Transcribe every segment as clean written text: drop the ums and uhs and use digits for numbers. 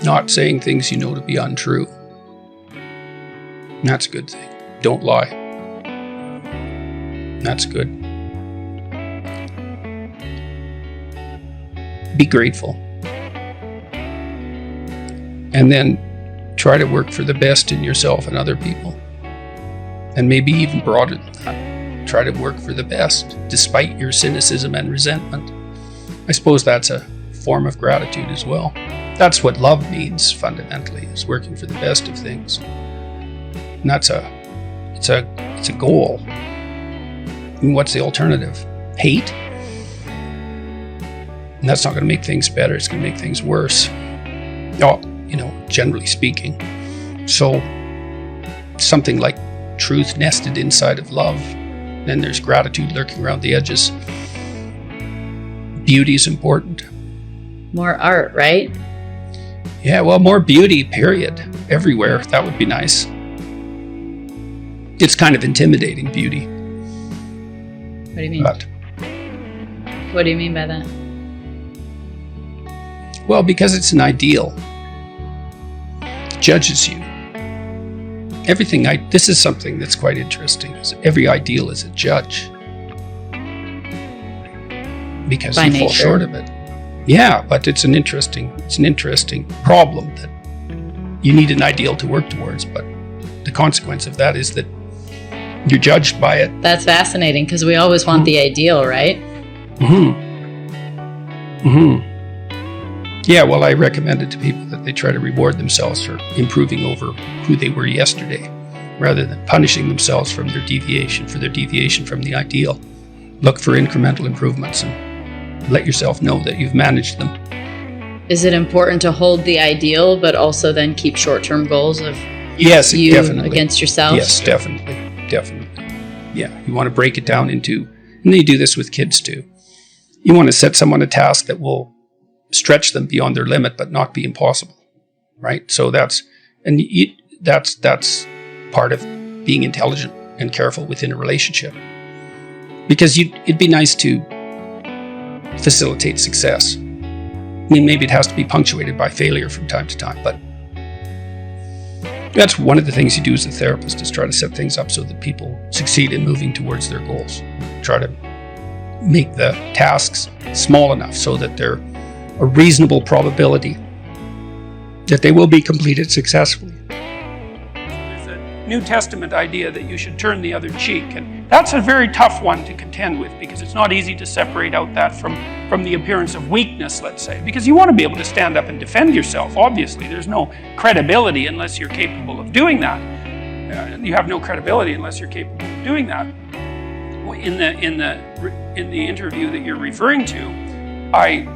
Not saying things you know to be untrue. That's a good thing. Don't lie. That's good. Be grateful. And then try to work for the best in yourself and other people. And maybe even broader than that. Try to work for the best, despite your cynicism and resentment. I suppose that's a form of gratitude as well. That's what love means fundamentally, is working for the best of things. And it's a goal. And what's the alternative? Hate? And that's not going to make things better. It's going to make things worse. Generally speaking. So something like truth nested inside of love. Then there's gratitude lurking around the edges. Beauty is important. More art, right? Yeah, well, more beauty, period. Everywhere. That would be nice. It's kind of intimidating, beauty. What do you mean? What do you mean by that? Well, because it's an ideal. It judges you. This is something that's quite interesting. Is every ideal is a judge. Because by you nature. fall short of it. Yeah, but it's an interesting problem that you need an ideal to work towards, but the consequence of that is that you're judged by it. That's fascinating, because we always want the ideal, right? Yeah, well, I recommend it to people that they try to reward themselves for improving over who they were yesterday, rather than punishing themselves for their deviation from the ideal. Look for incremental improvements and let yourself know that you've managed them. Is it important to hold the ideal, but also then keep short-term goals of yes, you definitely. Against yourself? Yes, definitely. Yeah, you want to break it down into, and you do this with kids too. You want to set someone a task that will stretch them beyond their limit, but not be impossible, right? So that's part of being intelligent and careful within a relationship. Because it'd be nice to facilitate success. I mean, maybe it has to be punctuated by failure from time to time, but that's one of the things you do as a therapist, is try to set things up so that people succeed in moving towards their goals. Try to make the tasks small enough so that they're a reasonable probability that they will be completed successfully. There's a New Testament idea that you should turn the other cheek, and that's a very tough one to contend with, because it's not easy to separate out that from the appearance of weakness, let's say, because you want to be able to stand up and defend yourself. Obviously, there's no credibility unless you're capable of doing that. You have no credibility unless you're capable of doing that. In the interview that you're referring to, I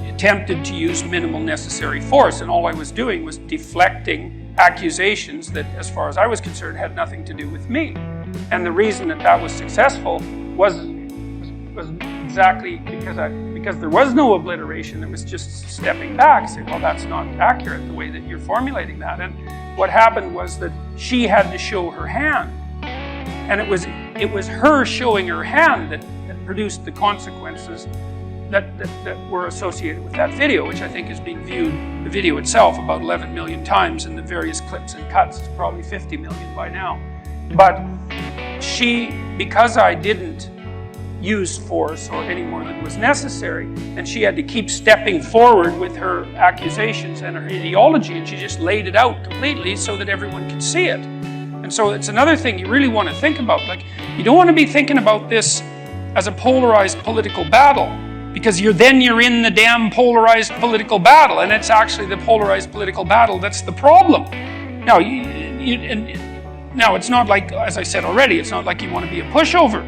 attempted to use minimal necessary force, and all I was doing was deflecting accusations that, as far as I was concerned, had nothing to do with me. And the reason that was successful was exactly because there was no obliteration. It was just stepping back, saying, well, that's not accurate the way that you're formulating that. And what happened was that she had to show her hand. And it was her showing her hand that produced the consequences that were associated with that video, which I think is being viewed, the video itself, about 11 million times, and the various clips and cuts, it's probably 50 million by now. But because I didn't use force or any more than was necessary, and she had to keep stepping forward with her accusations and her ideology, and she just laid it out completely so that everyone could see it. And so it's another thing you really want to think about. Like, you don't want to be thinking about this as a polarized political battle, because you're in the damn polarized political battle, and it's actually the polarized political battle that's the problem. Now, now it's not like, as I said already, it's not like you want to be a pushover,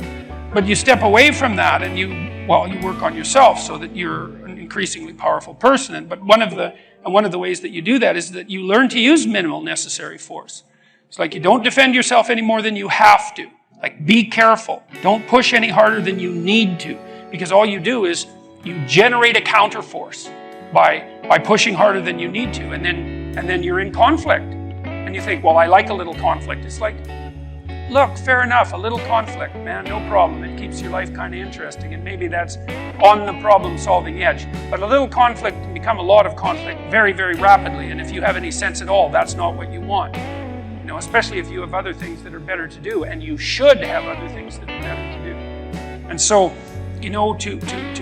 but you step away from that and you work on yourself so that you're an increasingly powerful person. But one of the ways that you do that is that you learn to use minimal necessary force. It's like you don't defend yourself any more than you have to. Like, be careful. Don't push any harder than you need to, because all you do is you generate a counterforce by pushing harder than you need to, and then you're in conflict. And you think, well, I like a little conflict. It's like, look, fair enough, a little conflict, man, no problem. It keeps your life kind of interesting, and maybe that's on the problem-solving edge. But a little conflict can become a lot of conflict very, very rapidly, and if you have any sense at all, that's not what you want. You know, especially if you have other things that are better to do, and you should have other things that are better to do. And so, you know, to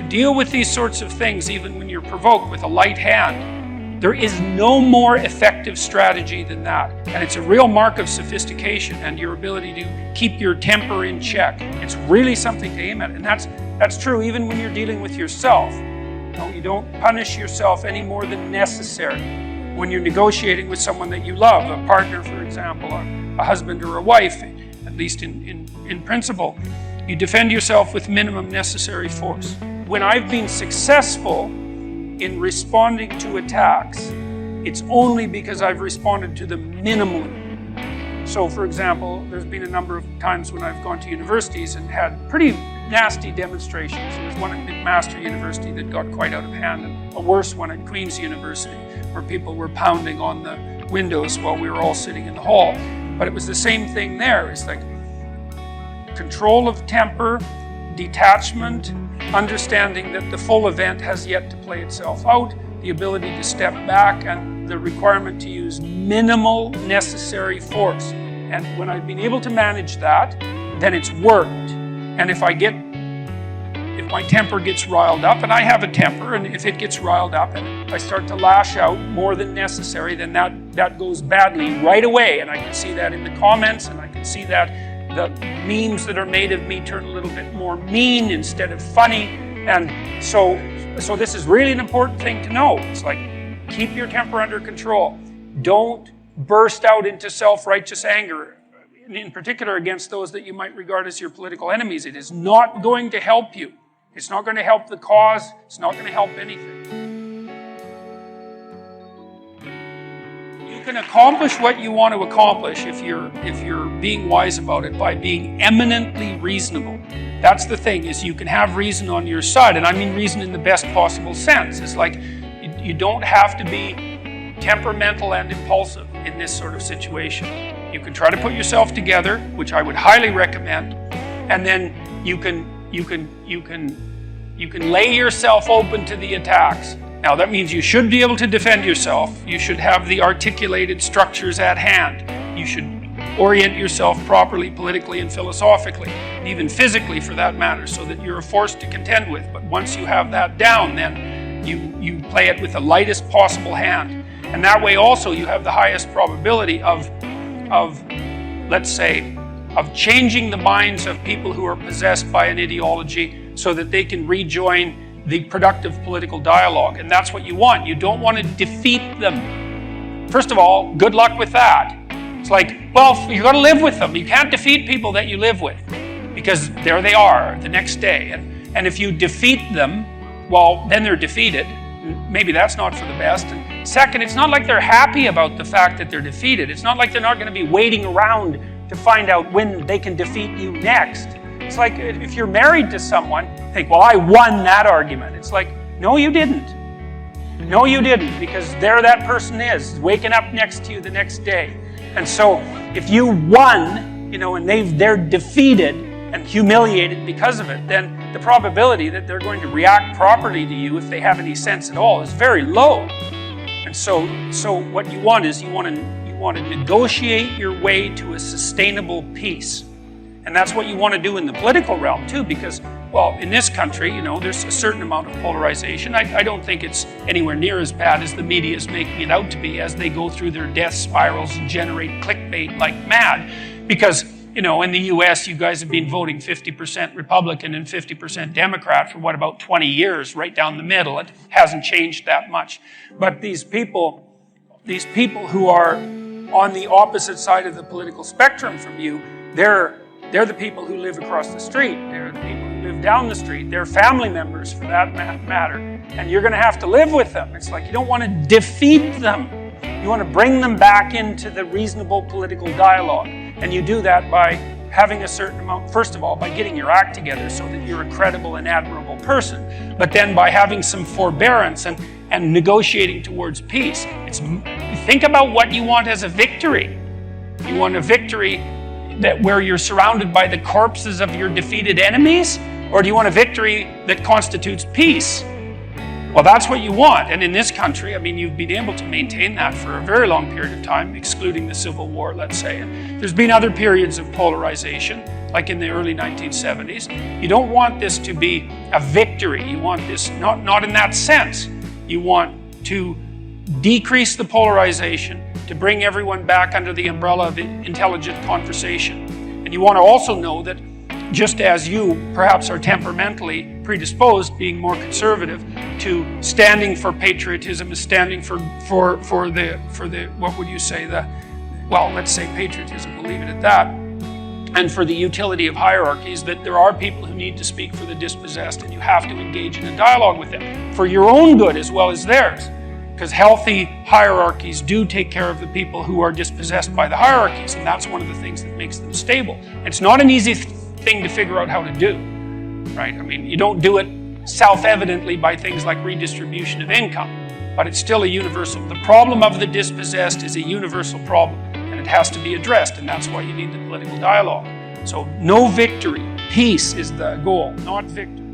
deal with these sorts of things, even when you're provoked, with a light hand, there is no more effective strategy than that. And it's a real mark of sophistication and your ability to keep your temper in check. It's really something to aim at. And that's true even when you're dealing with yourself. You know, you don't punish yourself any more than necessary. When you're negotiating with someone that you love, a partner, for example, a husband or a wife, at least in principle, you defend yourself with minimum necessary force. When I've been successful in responding to attacks, it's only because I've responded to them minimally. So, for example, there's been a number of times when I've gone to universities and had pretty nasty demonstrations. There was one at McMaster University that got quite out of hand, and a worse one at Queen's University, where people were pounding on the windows while we were all sitting in the hall. But it was the same thing there. It's like control of temper, detachment, understanding that the full event has yet to play itself out, the ability to step back, and the requirement to use minimal necessary force. And when I've been able to manage that, then it's worked. And if my temper gets riled up, and I have a temper, and if it gets riled up and I start to lash out more than necessary, then that goes badly right away. And I can see that in the comments, and I can see that the memes that are made of me turn a little bit more mean instead of funny. And so this is really an important thing to know. It's like, keep your temper under control. Don't burst out into self-righteous anger, in particular against those that you might regard as your political enemies. It is not going to help you. It's not going to help the cause. It's not going to help anything. You can accomplish what you want to accomplish if you're being wise about it by being eminently reasonable. That's the thing, is you can have reason on your side, and I mean reason in the best possible sense. It's like you don't have to be temperamental and impulsive in this sort of situation. You can try to put yourself together, which I would highly recommend, and then you can lay yourself open to the attacks. Now, that means you should be able to defend yourself. You should have the articulated structures at hand. You should orient yourself properly politically and philosophically, and even physically for that matter, so that you're a force to contend with. But once you have that down, then you play it with the lightest possible hand. And that way also you have the highest probability of changing the minds of people who are possessed by an ideology so that they can rejoin the productive political dialogue. And that's what you want. You don't want to defeat them. First of all, good luck with that. It's like, well, you've got to live with them. You can't defeat people that you live with, because there they are the next day. And if you defeat them, well, then they're defeated. Maybe that's not for the best. And second, it's not like they're happy about the fact that they're defeated. It's not like they're not going to be waiting around to find out when they can defeat you next. It's like if you're married to someone, think, well, I won that argument. It's like, no, you didn't. No, you didn't, because there that person is, waking up next to you the next day. And so if you won, and they're defeated and humiliated because of it, then the probability that they're going to react properly to you, if they have any sense at all, is very low. And so what you want is you want to negotiate your way to a sustainable peace. And that's what you want to do in the political realm too, because, well, in this country, there's a certain amount of polarization. I don't think it's anywhere near as bad as the media is making it out to be, as they go through their death spirals and generate clickbait like mad. Because, in the US, you guys have been voting 50% Republican and 50% Democrat for about 20 years, right down the middle. It hasn't changed that much. But these people who are on the opposite side of the political spectrum from you, they're the people who live across the street. They're the people who live down the street. They're family members, for that matter. And you're going to have to live with them. It's like you don't want to defeat them. You want to bring them back into the reasonable political dialogue. And you do that by having a certain amount, first of all, by getting your act together so that you're a credible and admirable person. But then by having some forbearance and negotiating towards peace. Think about what you want as a victory. You want a victory that where you're surrounded by the corpses of your defeated enemies? Or do you want a victory that constitutes peace? Well, that's what you want. And in this country, I mean, you've been able to maintain that for a very long period of time, excluding the Civil War, let's say. And there's been other periods of polarization, like in the early 1970s. You don't want this to be a victory. You want this, not in that sense. You want to decrease the polarization, to bring everyone back under the umbrella of intelligent conversation. And you want to also know that just as you perhaps are temperamentally predisposed, being more conservative, to standing for patriotism, is standing for the what would you say, let's say patriotism, we'll leave it at that, and for the utility of hierarchies, that there are people who need to speak for the dispossessed, and you have to engage in a dialogue with them for your own good as well as theirs. Because healthy hierarchies do take care of the people who are dispossessed by the hierarchies, and that's one of the things that makes them stable. It's not an easy thing to figure out how to do, right? I mean, you don't do it self-evidently by things like redistribution of income, but it's still a universal. The problem of the dispossessed is a universal problem, and it has to be addressed, and that's why you need the political dialogue. So no victory. Peace is the goal, not victory.